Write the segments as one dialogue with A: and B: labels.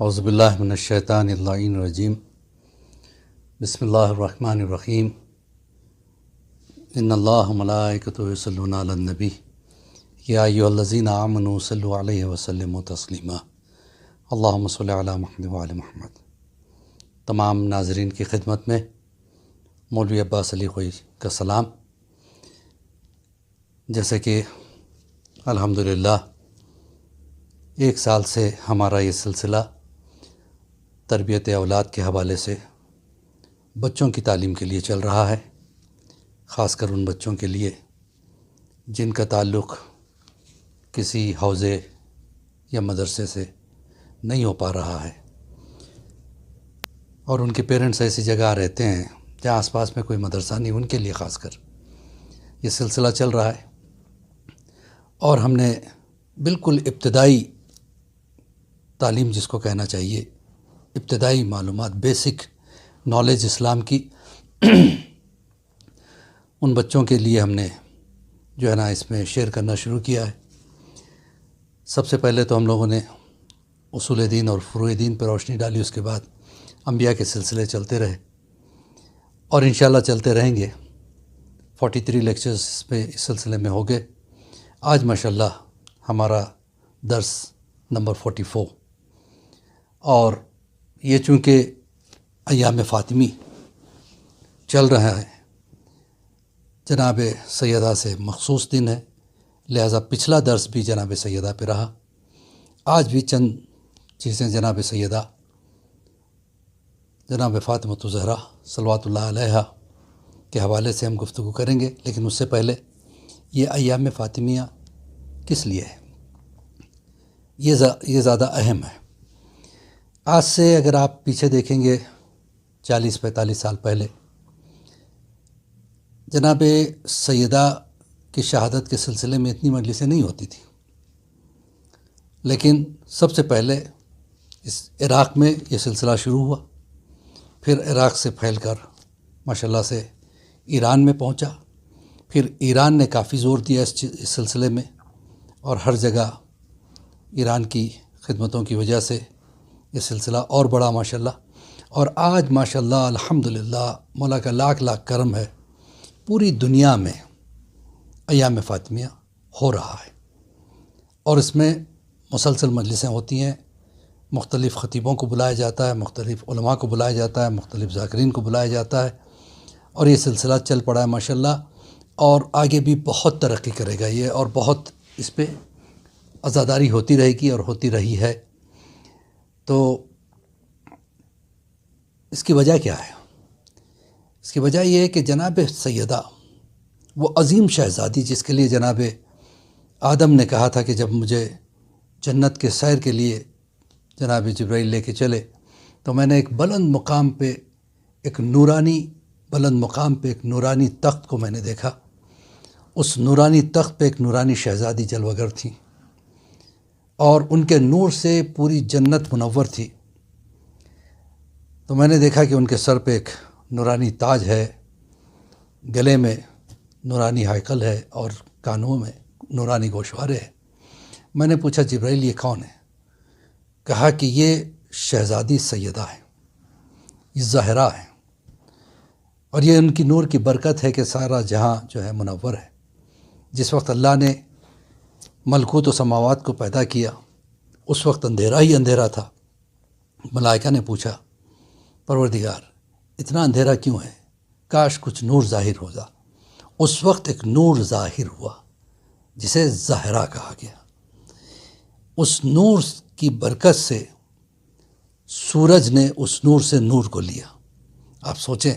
A: اعوذ باللہ من الشیطان اللعین الرجیم بسم اللہ الرحمن الرحیم ان اللہ ملائکتہ یصلون علی النبی یا ایھا الذین آمنوا صلوا علیہ وسلموا تسلیما اللہم صل علی محمد وعلی محمد۔ تمام ناظرین کی خدمت میں مولوی عباس علی خوئی کا سلام۔ جیسے کہ الحمدللہ 1 سال سے ہمارا یہ سلسلہ تربیت اولاد کے حوالے سے بچوں کی تعلیم کے لیے چل رہا ہے، خاص کر ان بچوں کے لیے جن کا تعلق کسی حوزے یا مدرسے سے نہیں ہو پا رہا ہے، اور ان کے پیرنٹس ایسی جگہ رہتے ہیں جہاں آس پاس میں کوئی مدرسہ نہیں، ان کے لیے خاص کر یہ سلسلہ چل رہا ہے۔ اور ہم نے بالکل ابتدائی تعلیم جس کو کہنا چاہیے، ابتدائی معلومات، بیسک نالج اسلام کی ان بچوں کے لیے ہم نے جو ہے نا اس میں شیئر کرنا شروع کیا ہے۔ سب سے پہلے تو ہم لوگوں نے اصول دین اور فروع دین پر روشنی ڈالی، اس کے بعد انبیاء کے سلسلے چلتے رہے اور انشاءاللہ چلتے رہیں گے۔ 43 لیکچرز پہ اس سلسلے میں ہو گئے۔ آج ماشاءاللہ ہمارا درس نمبر 44، اور یہ چونکہ ایام فاطمی چل رہا ہے، جناب سیدہ سے مخصوص دن ہے، لہذا پچھلا درس بھی جناب سیدہ پہ رہا۔ آج بھی چند چیزیں جناب سیدہ جناب فاطمۃ الزہرا صلوات اللہ علیہا کے حوالے سے ہم گفتگو کریں گے، لیکن اس سے پہلے یہ ایام فاطمیہ کس لیے ہے، یہ زیادہ اہم ہے۔ آج سے اگر آپ پیچھے دیکھیں گے 40-45 سال پہلے، جناب سیدہ کی شہادت کے سلسلے میں اتنی مجلسیں نہیں ہوتی تھیں، لیکن سب سے پہلے اس عراق میں یہ سلسلہ شروع ہوا، پھر عراق سے پھیل کر ماشاءاللہ سے ایران میں پہنچا، پھر ایران نے کافی زور دیا اس سلسلے میں، اور ہر جگہ ایران کی خدمتوں کی وجہ سے یہ سلسلہ اور بڑا ماشاءاللہ، اور آج ماشاءاللہ الحمدللہ مولا کا لاکھ لاکھ کرم ہے، پوری دنیا میں ایام فاطمیہ ہو رہا ہے، اور اس میں مسلسل مجلسیں ہوتی ہیں، مختلف خطیبوں کو بلایا جاتا ہے، مختلف علماء کو بلایا جاتا ہے، مختلف ذاکرین کو بلایا جاتا ہے، اور یہ سلسلہ چل پڑا ہے ماشاءاللہ، اور آگے بھی بہت ترقی کرے گا یہ، اور بہت اس پہ عزاداری ہوتی رہے گی اور ہوتی رہی ہے۔ تو اس کی وجہ کیا ہے؟ اس کی وجہ یہ ہے کہ جناب سیدہ وہ عظیم شہزادی جس کے لیے جناب آدم نے کہا تھا کہ جب مجھے جنت کے سیر کے لیے جناب جبرائیل لے کے چلے تو میں نے ایک بلند مقام پہ ایک نورانی تخت کو میں نے دیکھا، اس نورانی تخت پہ ایک نورانی شہزادی جلوہ گر تھی، اور ان کے نور سے پوری جنت منور تھی۔ تو میں نے دیکھا کہ ان کے سر پہ ایک نورانی تاج ہے، گلے میں نورانی حائقل ہے، اور کانوں میں نورانی گوشوارے ہیں۔ میں نے پوچھا جبرائیل یہ کون ہے؟ کہا کہ یہ شہزادی سیدہ ہے، یہ زہرا ہے، اور یہ ان کی نور کی برکت ہے کہ سارا جہاں جو ہے منور ہے۔ جس وقت اللہ نے ملکوت و سماوات کو پیدا کیا اس وقت اندھیرا ہی اندھیرا تھا۔ ملائکہ نے پوچھا پروردگار اتنا اندھیرا کیوں ہے؟ کاش کچھ نور ظاہر ہو جا۔ اس وقت ایک نور ظاہر ہوا جسے زہرا کہا گیا۔ اس نور کی برکت سے سورج نے اس نور سے نور کو لیا۔ آپ سوچیں،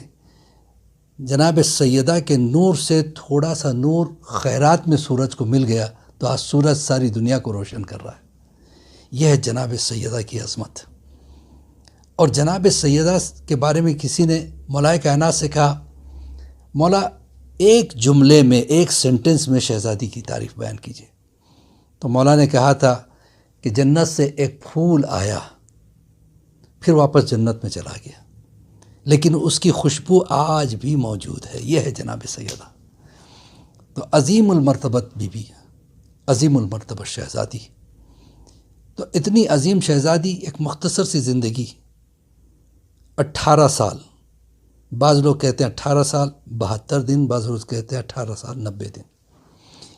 A: جناب سیدہ کے نور سے تھوڑا سا نور خیرات میں سورج کو مل گیا تو آج سورج ساری دنیا کو روشن کر رہا ہے۔ یہ ہے جناب سیدہ کی عظمت۔ اور جناب سیدہ کے بارے میں کسی نے مولا کائنات سے کہا مولا ایک جملے میں، ایک سینٹنس میں شہزادی کی تعریف بیان کیجیے، تو مولا نے کہا تھا کہ جنت سے ایک پھول آیا پھر واپس جنت میں چلا گیا، لیکن اس کی خوشبو آج بھی موجود ہے۔ یہ ہے جناب سیدہ۔ تو عظیم المرتبت بی بی، عظیم المرتبت شہزادی، تو اتنی عظیم شہزادی ایک مختصر سی زندگی، 18 سال، بعض لوگ کہتے ہیں 18 سال 72 دن، بعض لوگ کہتے ہیں 18 سال 90 دن.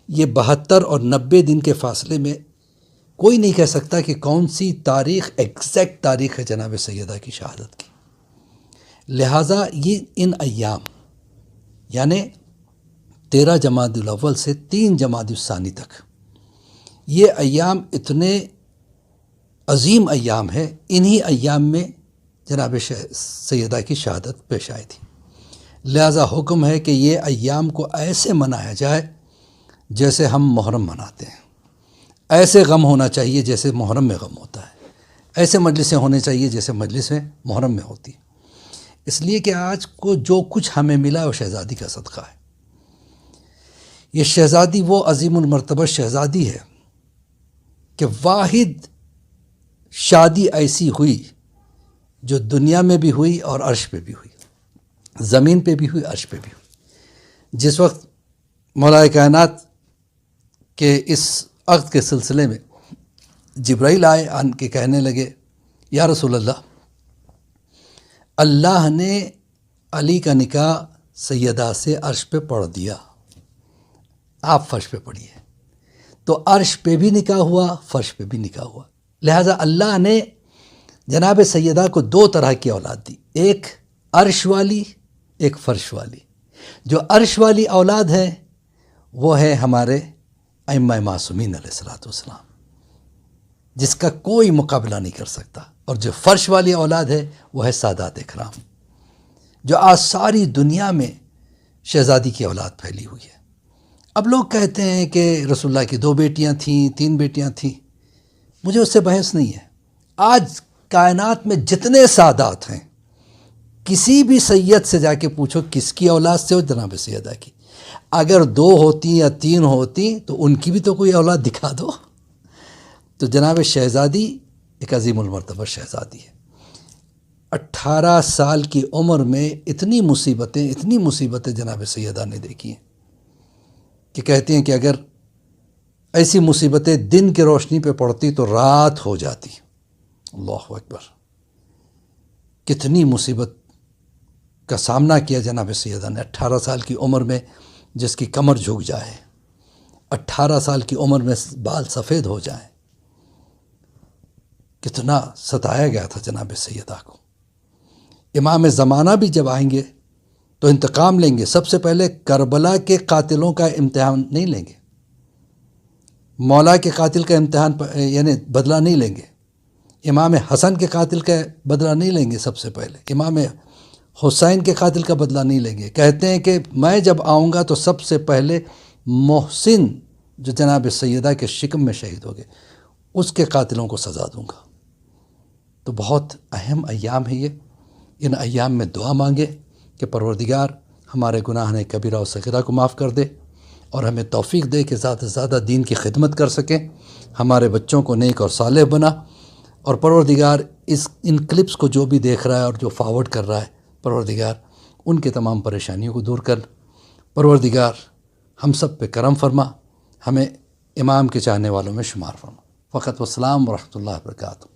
A: یہ 72 اور 90 دن کے فاصلے میں کوئی نہیں کہہ سکتا کہ کون سی تاریخ ایگزیکٹ تاریخ ہے جناب سیدہ کی شہادت کی. لہٰذا یہ ان ایام یعنی 13 جمادی الاول سے 3 جمادی الثانی تک یہ ایام اتنے عظیم ایام ہے. انہی ایام میں جناب سیدہ کی شہادت پیش آئی تھی. لہٰذا حکم ہے کہ یہ ایام کو ایسے منایا جائے جیسے ہم محرم مناتے ہیں. ایسے غم ہونا چاہیے جیسے محرم میں غم ہوتا ہے. ایسے مجلسیں ہونے چاہیے جیسے مجلسیں محرم میں ہوتی ہیں. اس لیے کہ آج کو جو کچھ ہمیں ملا وہ شہزادی کا صدقہ ہے. یہ شہزادی وہ عظیم المرتبہ شہزادی ہے کہ واحد شادی ایسی ہوئی جو دنیا میں بھی ہوئی اور عرش پہ بھی ہوئی، زمین پہ بھی ہوئی، عرش پہ بھی ہوئی. جس وقت مولا کائنات کے اس عقد کے سلسلے میں جبرائیل آئے آن کے کہنے لگے یا رسول اللہ، اللہ نے علی کا نکاح سیدہ سے عرش پہ پڑھ دیا، آپ فرش پہ پڑھیے. تو عرش پہ بھی نکاح ہوا، فرش پہ بھی نکاح ہوا. لہٰذا اللہ نے جناب سیدہ کو 2 طرح کی اولاد دی، ایک عرش والی، ایک فرش والی. جو عرش والی اولاد ہے وہ ہے ہمارے ائمہ معصومین علیہ الصلوۃ والسلام، جس کا کوئی مقابلہ نہیں کر سکتا. اور جو فرش والی اولاد ہے وہ ہے سادات کرام، جو آج ساری دنیا میں شہزادی کی اولاد پھیلی ہوئی ہے. اب لوگ کہتے ہیں کہ رسول اللہ کی 2 بیٹیاں تھیں، 3 بیٹیاں تھیں. مجھے اس سے بحث نہیں ہے. آج کائنات میں جتنے سادات ہیں، کسی بھی سید سے جا کے پوچھو کس کی اولاد سے ہو، جناب سیدہ کی. اگر 2 ہوتی یا 3 ہوتی تو ان کی بھی تو کوئی اولاد دکھا دو. تو جناب شہزادی ایک عظیم المرتبہ شہزادی ہے. 18 سال کی عمر میں اتنی مصیبتیں جناب سیدہ نے دیکھی ہیں کہ کہتے ہیں کہ اگر ایسی مصیبتیں دن کی روشنی پہ پڑتی تو رات ہو جاتی. اللہ اکبر، کتنی مصیبت کا سامنا کیا جناب سیدہ نے. 18 سال کی عمر میں جس کی کمر جھک جائے، 18 سال کی عمر میں بال سفید ہو جائیں، کتنا ستایا گیا تھا جناب سیدہ کو. امام زمانہ بھی جب آئیں گے تو انتقام لیں گے. سب سے پہلے کربلا کے قاتلوں کا امتحان نہیں لیں گے، مولا کے قاتل کا امتحان یعنی بدلہ نہیں لیں گے. امام حسن کے قاتل کا بدلہ نہیں لیں گے. سب سے پہلے امام حسین کے قاتل کا بدلہ نہیں لیں گے. کہتے ہیں کہ میں جب آؤں گا تو سب سے پہلے محسن جو جناب سیدہ کے شکم میں شہید ہو گئے اس کے قاتلوں کو سزا دوں گا. تو بہت اہم ایام ہے یہ. ان ایام میں دعا مانگے کہ پروردگار ہمارے گناہ کبیرہ و صغیرہ کو معاف کر دے اور ہمیں توفیق دے کہ زیادہ سے زیادہ دین کی خدمت کر سکیں، ہمارے بچوں کو نیک اور صالح بنا. اور پروردگار ان کلپس کو جو بھی دیکھ رہا ہے اور جو فارورڈ کر رہا ہے، پروردگار ان کے تمام پریشانیوں کو دور کر. پروردگار ہم سب پہ کرم فرما، ہمیں امام کے چاہنے والوں میں شمار فرما. فقط والسلام ورحمۃ اللہ وبرکاتہ.